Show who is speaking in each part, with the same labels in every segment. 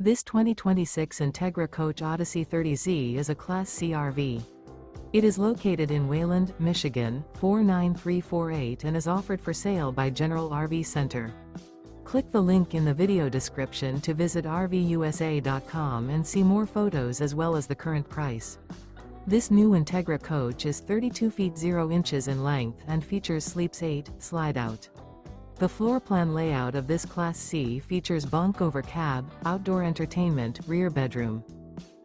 Speaker 1: This 2026 Entegra Coach Odyssey 30Z is a Class C RV. It is located in Wayland, Michigan, 49348 and is offered for sale by General RV Center. Click the link in the video description to visit RVUSA.com and see more photos as well as the current price. This new Entegra Coach is 32 feet 0 inches in length and features Sleeps 8, Slideout. The floor plan layout of this Class C features bunk over cab, outdoor entertainment, rear bedroom.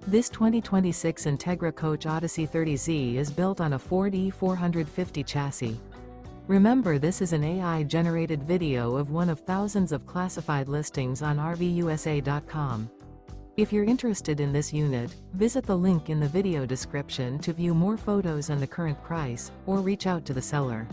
Speaker 1: This 2026 Entegra Coach Odyssey 30Z is built on a Ford E450 chassis. Remember, this is an AI-generated video of one of thousands of classified listings on RVUSA.com. If you're interested in this unit, visit the link in the video description to view more photos and the current price, or reach out to the seller.